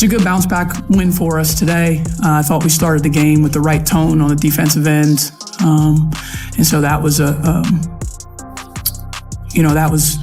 It's a good bounce back win for us today. I thought we started the game with the right tone on the defensive end. And so that was that was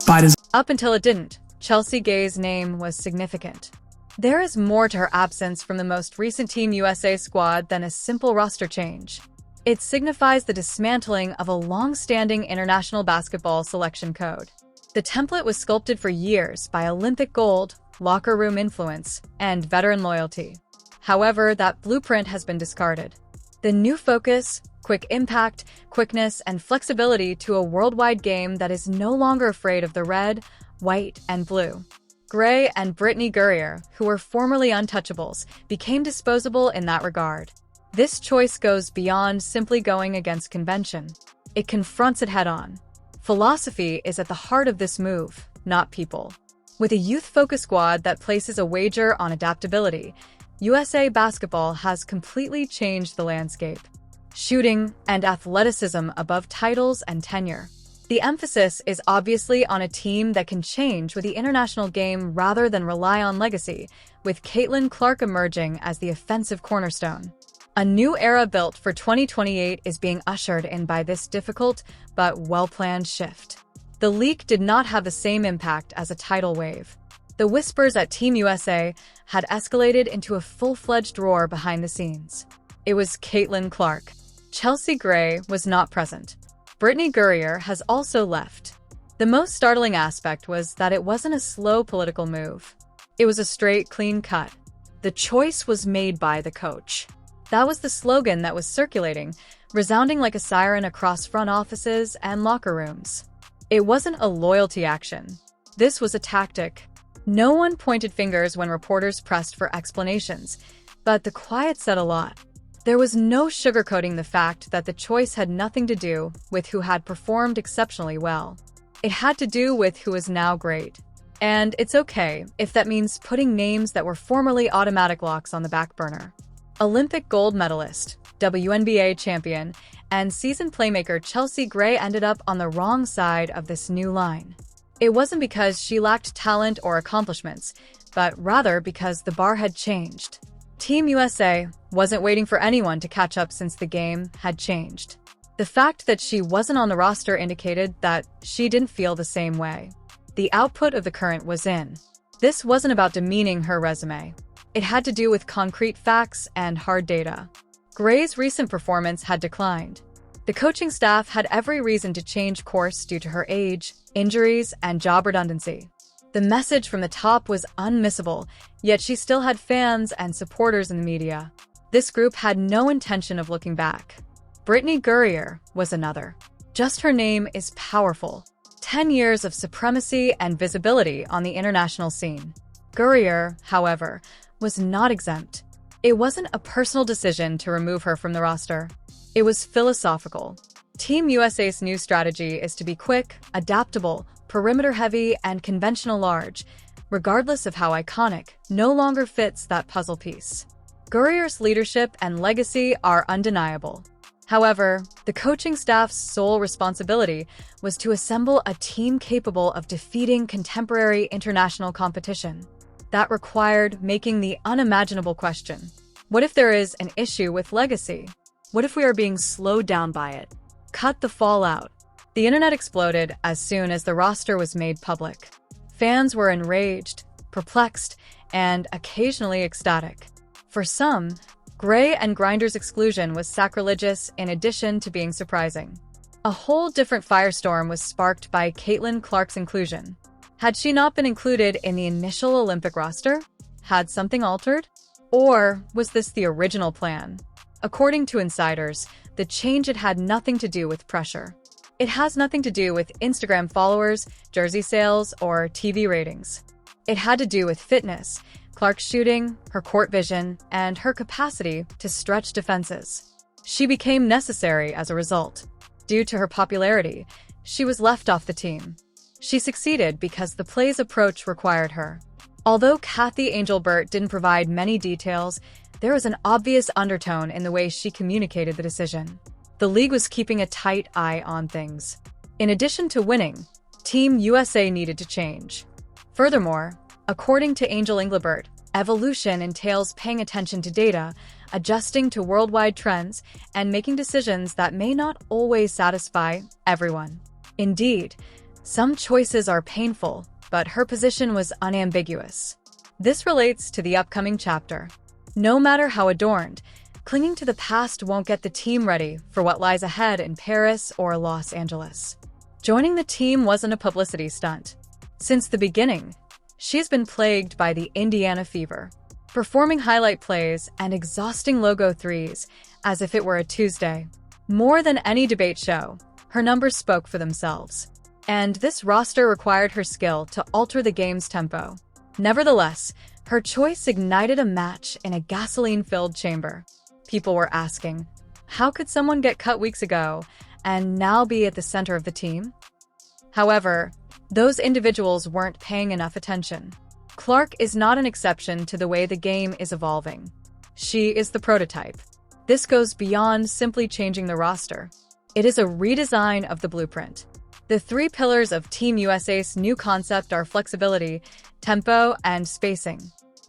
by design. Up until it didn't, Chelsea Gay's name was significant. There is more to her absence from the most recent Team USA squad than a simple roster change. It signifies the dismantling of a long-standing international basketball selection code. The template was sculpted for years by Olympic gold, locker room influence, and veteran loyalty. However, that blueprint has been discarded. The new focus, quick impact, quickness, and flexibility to a worldwide game that is no longer afraid of the red, white, and blue. Gray and Brittany Gurrier, who were formerly untouchables, became disposable in that regard. This choice goes beyond simply going against convention. It confronts it head-on. Philosophy is at the heart of this move, not people. With a youth-focused squad that places a wager on adaptability, USA basketball has completely changed the landscape. Shooting and athleticism above titles and tenure. The emphasis is obviously on a team that can change with the international game rather than rely on legacy, with Caitlin Clark emerging as the offensive cornerstone. A new era built for 2028 is being ushered in by this difficult but well-planned shift. The leak did not have the same impact as a tidal wave. The whispers at Team USA had escalated into a full-fledged roar behind the scenes. It was Caitlin Clark. Chelsea Gray was not present. Brittany Gurrier has also left. The most startling aspect was that it wasn't a slow political move. It was a straight, clean cut. The choice was made by the coach. That was the slogan that was circulating, resounding like a siren across front offices and locker rooms. It wasn't a loyalty action. This was a tactic. No one pointed fingers when reporters pressed for explanations, but the quiet said a lot. There was no sugarcoating the fact that the choice had nothing to do with who had performed exceptionally well. It had to do with who is now great. And it's okay if that means putting names that were formerly automatic locks on the back burner. Olympic gold medalist, WNBA champion, and seasoned playmaker Chelsea Gray ended up on the wrong side of this new line. It wasn't because she lacked talent or accomplishments, but rather because the bar had changed. Team USA wasn't waiting for anyone to catch up since the game had changed. The fact that she wasn't on the roster indicated that she didn't feel the same way. The output of the current was in. This wasn't about demeaning her resume. It had to do with concrete facts and hard data. Gray's recent performance had declined. The coaching staff had every reason to change course due to her age, injuries, and job redundancy. The message from the top was unmissable, yet she still had fans and supporters in the media. This group had no intention of looking back. Brittany Gurrier was another. Just her name is powerful. 10 years of supremacy and visibility on the international scene. Gurrier, however, was not exempt. It wasn't a personal decision to remove her from the roster. It was philosophical. Team USA's new strategy is to be quick, adaptable, perimeter-heavy, and conventional large, regardless of how iconic, no longer fits that puzzle piece. Gurrier's leadership and legacy are undeniable. However, the coaching staff's sole responsibility was to assemble a team capable of defeating contemporary international competition. That required making the unimaginable question. What if there is an issue with legacy? What if we are being slowed down by it? Cut the fallout. The internet exploded as soon as the roster was made public. Fans were enraged, perplexed, and occasionally ecstatic. For some, Gray and Grinder's exclusion was sacrilegious in addition to being surprising. A whole different firestorm was sparked by Caitlin Clark's inclusion. Had she not been included in the initial Olympic roster? Had something altered? Or was this the original plan? According to insiders, the change had nothing to do with pressure. It has nothing to do with Instagram followers, jersey sales, or TV ratings. It had to do with fitness, Clark's shooting, her court vision, and her capacity to stretch defenses. She became necessary as a result. Due to her popularity, she was left off the team. She succeeded because the play's approach required her. Although Kathy Angelbert didn't provide many details, there was an obvious undertone in the way she communicated the decision. The league was keeping a tight eye on things. In addition to winning, Team USA needed to change. Furthermore, according to Angel Engelbert, Evolution entails paying attention to data, adjusting to worldwide trends, and making decisions that may not always satisfy everyone. Indeed, some choices are painful, but her position was unambiguous. This relates to the upcoming chapter. No matter how adorned, clinging to the past won't get the team ready for what lies ahead in Paris or Los Angeles. Joining the team wasn't a publicity stunt. Since the beginning, she's been plagued by the Indiana fever, performing highlight plays and exhausting logo threes as if it were a Tuesday. More than any debate show, her numbers spoke for themselves. And this roster required her skill to alter the game's tempo. Nevertheless, her choice ignited a match in a gasoline-filled chamber. People were asking, how could someone get cut weeks ago and now be at the center of the team? However, those individuals weren't paying enough attention. Clark is not an exception to the way the game is evolving. She is the prototype. This goes beyond simply changing the roster. It is a redesign of the blueprint. The three pillars of Team USA's new concept are flexibility, tempo, and spacing.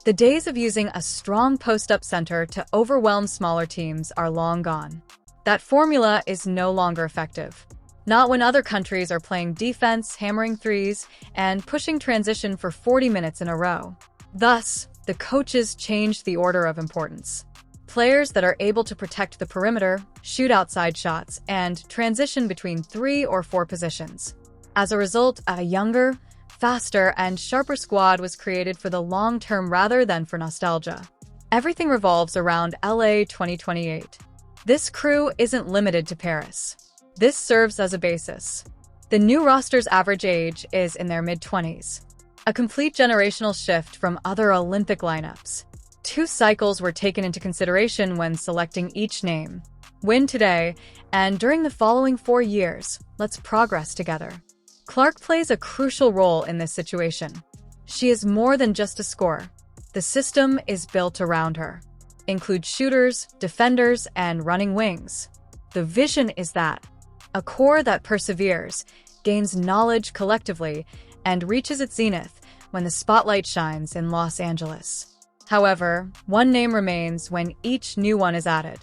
The days of using a strong post-up center to overwhelm smaller teams are long gone. That formula is no longer effective. Not when other countries are playing defense, hammering threes, and pushing transition for 40 minutes in a row. Thus, the coaches changed the order of importance. Players that are able to protect the perimeter, shoot outside shots, and transition between 3 or 4 positions. As a result, a younger, faster, and sharper squad was created for the long term rather than for nostalgia. Everything revolves around LA 2028. This crew isn't limited to Paris. This serves as a basis. The new roster's average age is in their mid-20s. A complete generational shift from other Olympic lineups. 2 cycles were taken into consideration when selecting each name. Win today, and during the following 4 years, let's progress together. Clark plays a crucial role in this situation. She is more than just a scorer. The system is built around her. Includes shooters, defenders, and running wings. The vision is that a core that perseveres, gains knowledge collectively, and reaches its zenith when the spotlight shines in Los Angeles. However, one name remains when each new one is added.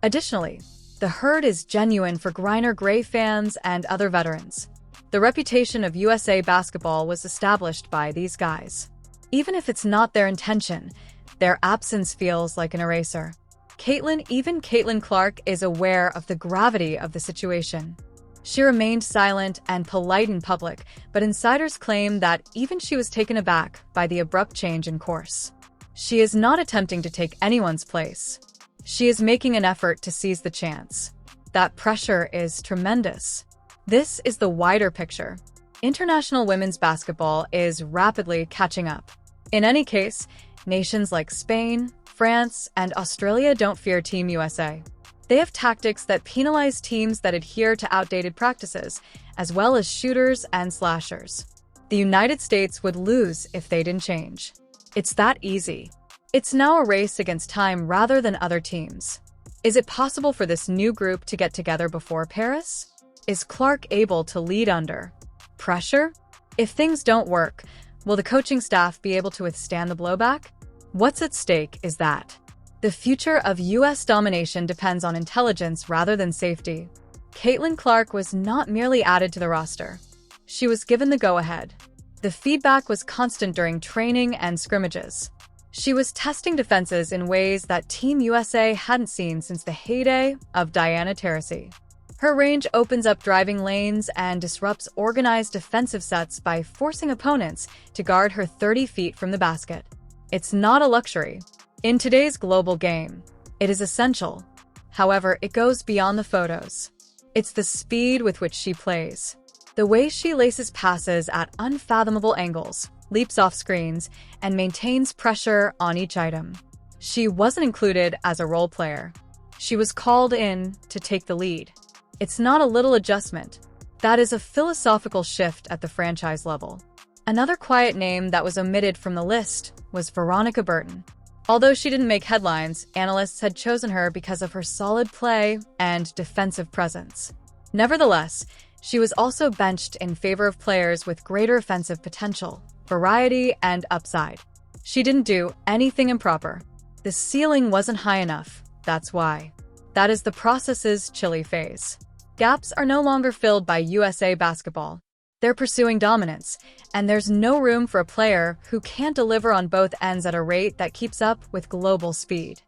Additionally, the herd is genuine for Griner Gray fans and other veterans. The reputation of USA basketball was established by these guys. Even if it's not their intention, their absence feels like an eraser. Caitlin Clark is aware of the gravity of the situation. She remained silent and polite in public, but insiders claim that even she was taken aback by the abrupt change in course. She is not attempting to take anyone's place. She is making an effort to seize the chance. That pressure is tremendous. This is the wider picture. International women's basketball is rapidly catching up. In any case, nations like Spain, France, and Australia don't fear Team USA. They have tactics that penalize teams that adhere to outdated practices, as well as shooters and slashers. The United States would lose if they didn't change. It's that easy. It's now a race against time rather than other teams. Is it possible for this new group to get together before Paris? Is Clark able to lead under pressure? If things don't work, will the coaching staff be able to withstand the blowback? What's at stake is that the future of U.S. domination depends on intelligence rather than safety. Caitlin Clark was not merely added to the roster. She was given the go-ahead. The feedback was constant during training and scrimmages. She was testing defenses in ways that Team USA hadn't seen since the heyday of Diana Taurasi. Her range opens up driving lanes and disrupts organized defensive sets by forcing opponents to guard her 30 feet from the basket. It's not a luxury. In today's global game, it is essential. However, it goes beyond the photos. It's the speed with which she plays. The way she laces passes at unfathomable angles, leaps off screens, and maintains pressure on each item. She wasn't included as a role player. She was called in to take the lead. It's not a little adjustment. That is a philosophical shift at the franchise level. Another quiet name that was omitted from the list was Veronica Burton. Although she didn't make headlines, analysts had chosen her because of her solid play and defensive presence. Nevertheless, she was also benched in favor of players with greater offensive potential, variety, and upside. She didn't do anything improper. The ceiling wasn't high enough, that's why. That is the process's chilly phase. Gaps are no longer filled by USA basketball. They're pursuing dominance, and there's no room for a player who can't deliver on both ends at a rate that keeps up with global speed.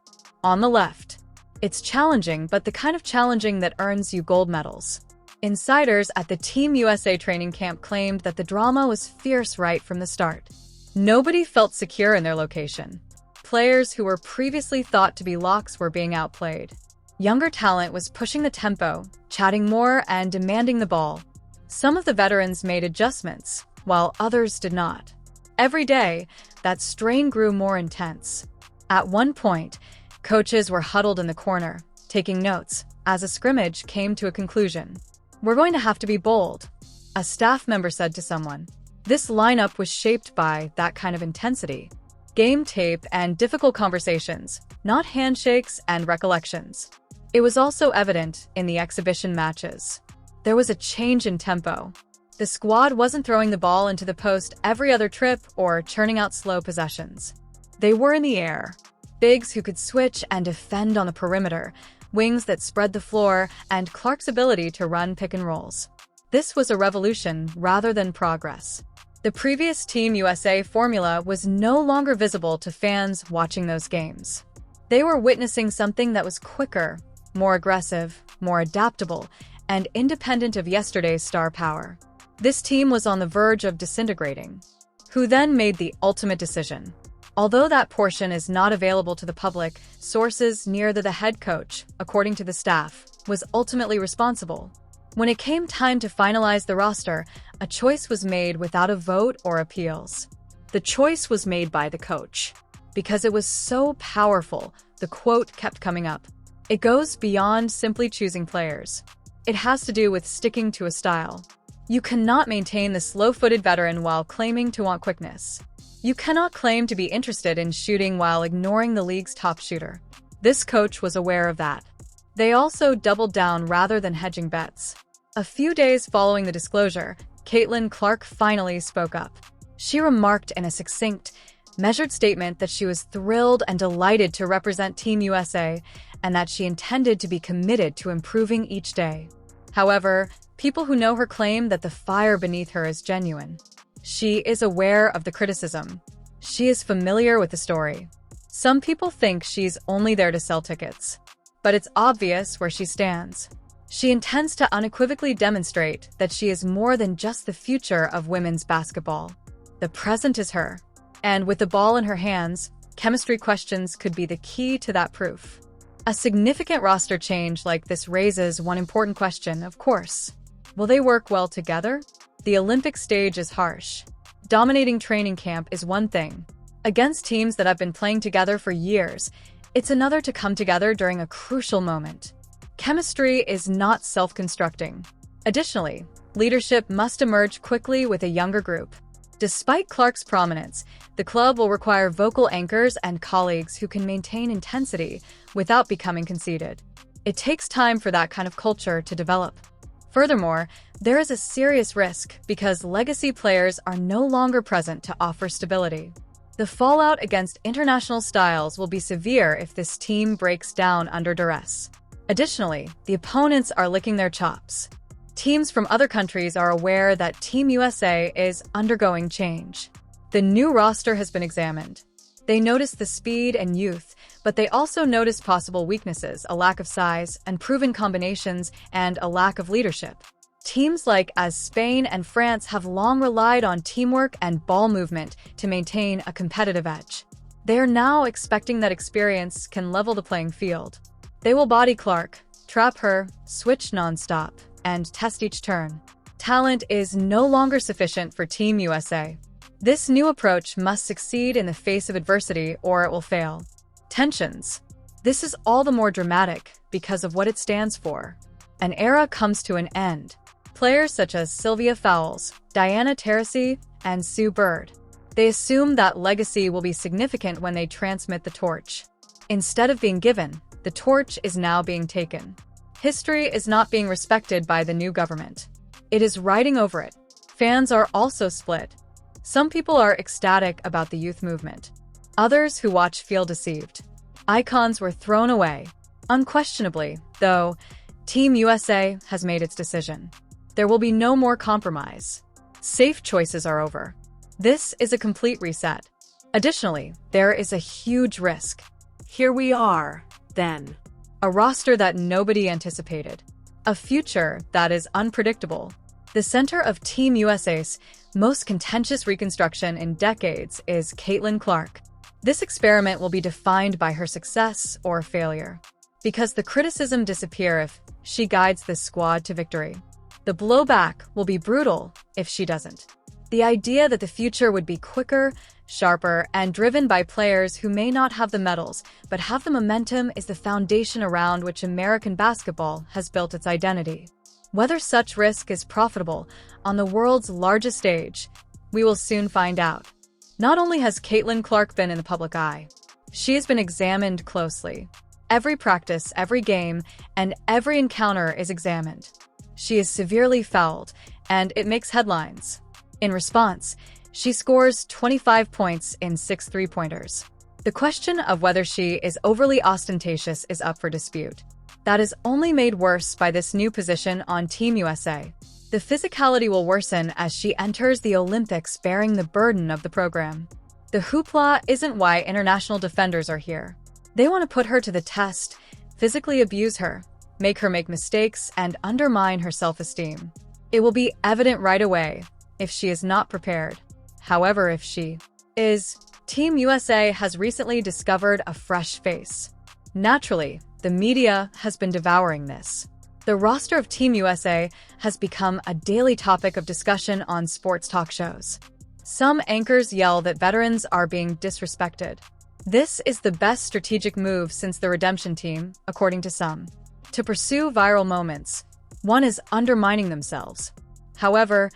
On the left, it's challenging, but the kind of challenging that earns you gold medals. Insiders at the Team USA training camp claimed that the drama was fierce right from the start. Nobody felt secure in their location. Players who were previously thought to be locks were being outplayed. Younger talent was pushing the tempo, chatting more, and demanding the ball. Some of the veterans made adjustments, while others did not. Every day, that strain grew more intense. At one point, coaches were huddled in the corner, taking notes, as a scrimmage came to a conclusion. "We're going to have to be bold," a staff member said to someone. This lineup was shaped by that kind of intensity. Game tape and difficult conversations, not handshakes and recollections. It was also evident in the exhibition matches. There was a change in tempo. The squad wasn't throwing the ball into the post every other trip or churning out slow possessions. They were in the air. Bigs who could switch and defend on the perimeter, wings that spread the floor, and Clark's ability to run pick and rolls. This was a revolution rather than progress. The previous Team USA formula was no longer visible to fans watching those games. They were witnessing something that was quicker, more aggressive, more adaptable, and independent of yesterday's star power. This team was on the verge of disintegrating. Who then made the ultimate decision? Although that portion is not available to the public, sources near the head coach, according to the staff, was ultimately responsible. When it came time to finalize the roster, a choice was made without a vote or appeals. The choice was made by the coach. Because it was so powerful, the quote kept coming up. It goes beyond simply choosing players. It has to do with sticking to a style. You cannot maintain the slow-footed veteran while claiming to want quickness. You cannot claim to be interested in shooting while ignoring the league's top shooter. This coach was aware of that. They also doubled down rather than hedging bets. A few days following the disclosure, Caitlin Clark finally spoke up. She remarked in a succinct, measured statement that she was thrilled and delighted to represent Team USA and that she intended to be committed to improving each day. However, people who know her claim that the fire beneath her is genuine. She is aware of the criticism. She is familiar with the story. Some people think she's only there to sell tickets. But it's obvious where she stands. She intends to unequivocally demonstrate that she is more than just the future of women's basketball. The present is her. And with the ball in her hands, chemistry questions could be the key to that proof. A significant roster change like this raises one important question, of course. Will they work well together? The Olympic stage is harsh. Dominating training camp is one thing. Against teams that have been playing together for years, it's another to come together during a crucial moment. Chemistry is not self-constructing. Additionally, leadership must emerge quickly with a younger group. Despite Clark's prominence, the club will require vocal anchors and colleagues who can maintain intensity without becoming conceited. It takes time for that kind of culture to develop. Furthermore, there is a serious risk because legacy players are no longer present to offer stability. The fallout against international styles will be severe if this team breaks down under duress. Additionally, the opponents are licking their chops. Teams from other countries are aware that Team USA is undergoing change. The new roster has been examined. They notice the speed and youth, but they also notice possible weaknesses, a lack of size, unproven combinations, and a lack of leadership. Teams like Spain and France have long relied on teamwork and ball movement to maintain a competitive edge. They are now expecting that experience can level the playing field. They will body Clark, trap her, switch nonstop, and test each turn. Talent is no longer sufficient for Team USA. This new approach must succeed in the face of adversity or it will fail. Tensions. This is all the more dramatic because of what it stands for. An era comes to an end. Players such as Sylvia Fowles, Diana Taurasi, and Sue Bird. They assume that legacy will be significant when they transmit the torch. Instead of being given, the torch is now being taken. History is not being respected by the new government. It is riding over it. Fans are also split. Some people are ecstatic about the youth movement. Others who watch feel deceived. Icons were thrown away. Unquestionably, though, Team USA has made its decision. There will be no more compromise. Safe choices are over. This is a complete reset. Additionally, there is a huge risk. Here we are, then. A roster that nobody anticipated. A future that is unpredictable. The center of Team USA's most contentious reconstruction in decades is Caitlin Clark. This experiment will be defined by her success or failure. Because the criticism disappears if she guides this squad to victory. The blowback will be brutal if she doesn't. The idea that the future would be quicker, sharper, and driven by players who may not have the medals but have the momentum is the foundation around which American basketball has built its identity. Whether such risk is profitable on the world's largest stage, we will soon find out. Not only has Caitlin Clark been in the public eye, she has been examined closely. Every practice, every game, and every encounter is examined. She is severely fouled, and it makes headlines. In response, she scores 25 points in 6 three-pointers. The question of whether she is overly ostentatious is up for dispute. That is only made worse by this new position on Team USA. The physicality will worsen as she enters the Olympics bearing the burden of the program. The hoopla isn't why international defenders are here. They want to put her to the test, physically abuse her, make her make mistakes, and undermine her self-esteem. It will be evident right away if she is not prepared. However, if she is, Team USA has recently discovered a fresh face. Naturally, the media has been devouring this. The roster of Team USA has become a daily topic of discussion on sports talk shows. Some anchors yell that veterans are being disrespected. This is the best strategic move since the redemption team, according to some. To pursue viral moments, one is undermining themselves. However,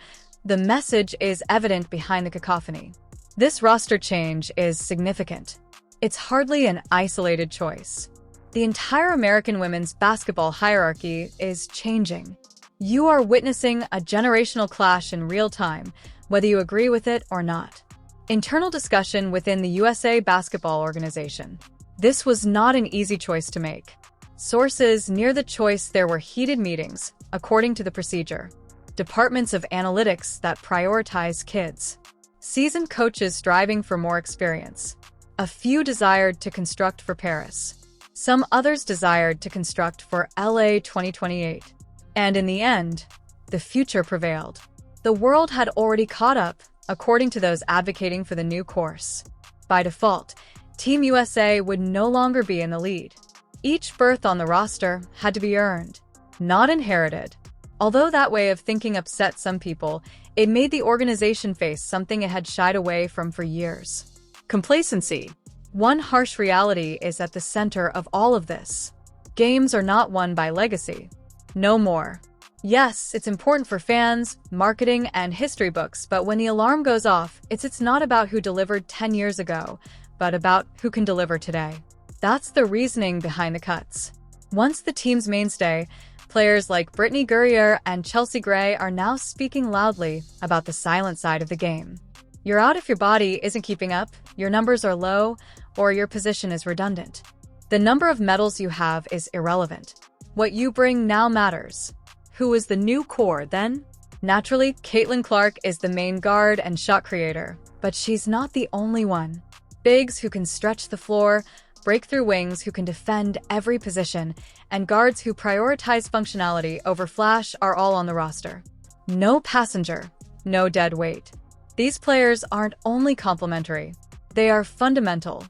the message is evident behind the cacophony. This roster change is significant. It's hardly an isolated choice. The entire American women's basketball hierarchy is changing. You are witnessing a generational clash in real time, whether you agree with it or not. Internal discussion within the USA Basketball Organization. This was not an easy choice to make. Sources near the choice there were heated meetings, according to the procedure. Departments of analytics that prioritize kids. Seasoned coaches striving for more experience. A few desired to construct for Paris. Some others desired to construct for LA 2028. And in the end, the future prevailed. The world had already caught up, according to those advocating for the new course. By default, Team USA would no longer be in the lead. Each berth on the roster had to be earned, not inherited. Although that way of thinking upset some people, it made the organization face something it had shied away from for years. Complacency. One harsh reality is at the center of all of this. Games are not won by legacy. No more. Yes, it's important for fans, marketing, and history books, but when the alarm goes off, it's not about who delivered 10 years ago, but about who can deliver today. That's the reasoning behind the cuts. Once the team's mainstay, players like Brittany Gurrier and Chelsea Gray are now speaking loudly about the silent side of the game. You're out if your body isn't keeping up, your numbers are low, or your position is redundant. The number of medals you have is irrelevant. What you bring now matters. Who is the new core, then? Naturally, Caitlin Clark is the main guard and shot creator, but she's not the only one. Bigs who can stretch the floor, breakthrough wings who can defend every position, and guards who prioritize functionality over flash are all on the roster. No passenger, no dead weight. These players aren't only complementary, they are fundamental.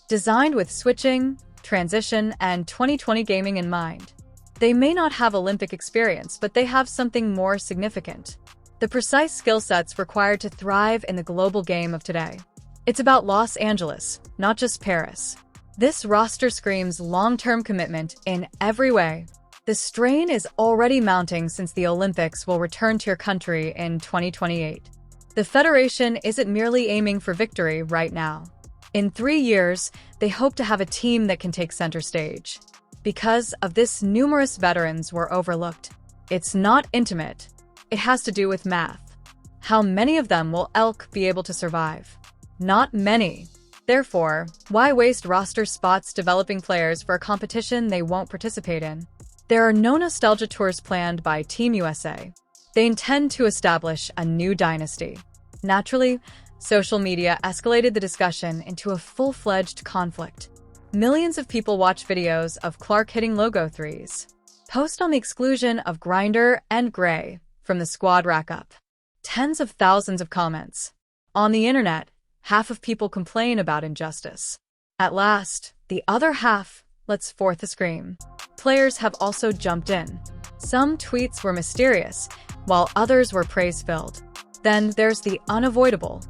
Designed with switching, transition, and 2020 gaming in mind. They may not have Olympic experience, but they have something more significant. The precise skill sets required to thrive in the global game of today. It's about Los Angeles, not just Paris. This roster screams long-term commitment in every way. The strain is already mounting since the Olympics will return to your country in 2028. The Federation isn't merely aiming for victory right now. In 3 years, they hope to have a team that can take center stage. Because of this, numerous veterans were overlooked. It's not intimate. It has to do with math. How many of them will be able to survive? Not many. Therefore, why waste roster spots developing players for a competition they won't participate in? There are no nostalgia tours planned by Team USA. They intend to establish a new dynasty. Naturally, social media escalated the discussion into a full-fledged conflict. Millions of people watch videos of Clark hitting logo threes. Post on the exclusion of Grinder and Gray from the squad rack-up. Tens of thousands of comments. On the internet, half of people complain about injustice. At last, the other half lets forth a scream. Players have also jumped in. Some tweets were mysterious, while others were praise-filled. Then there's the unavoidable.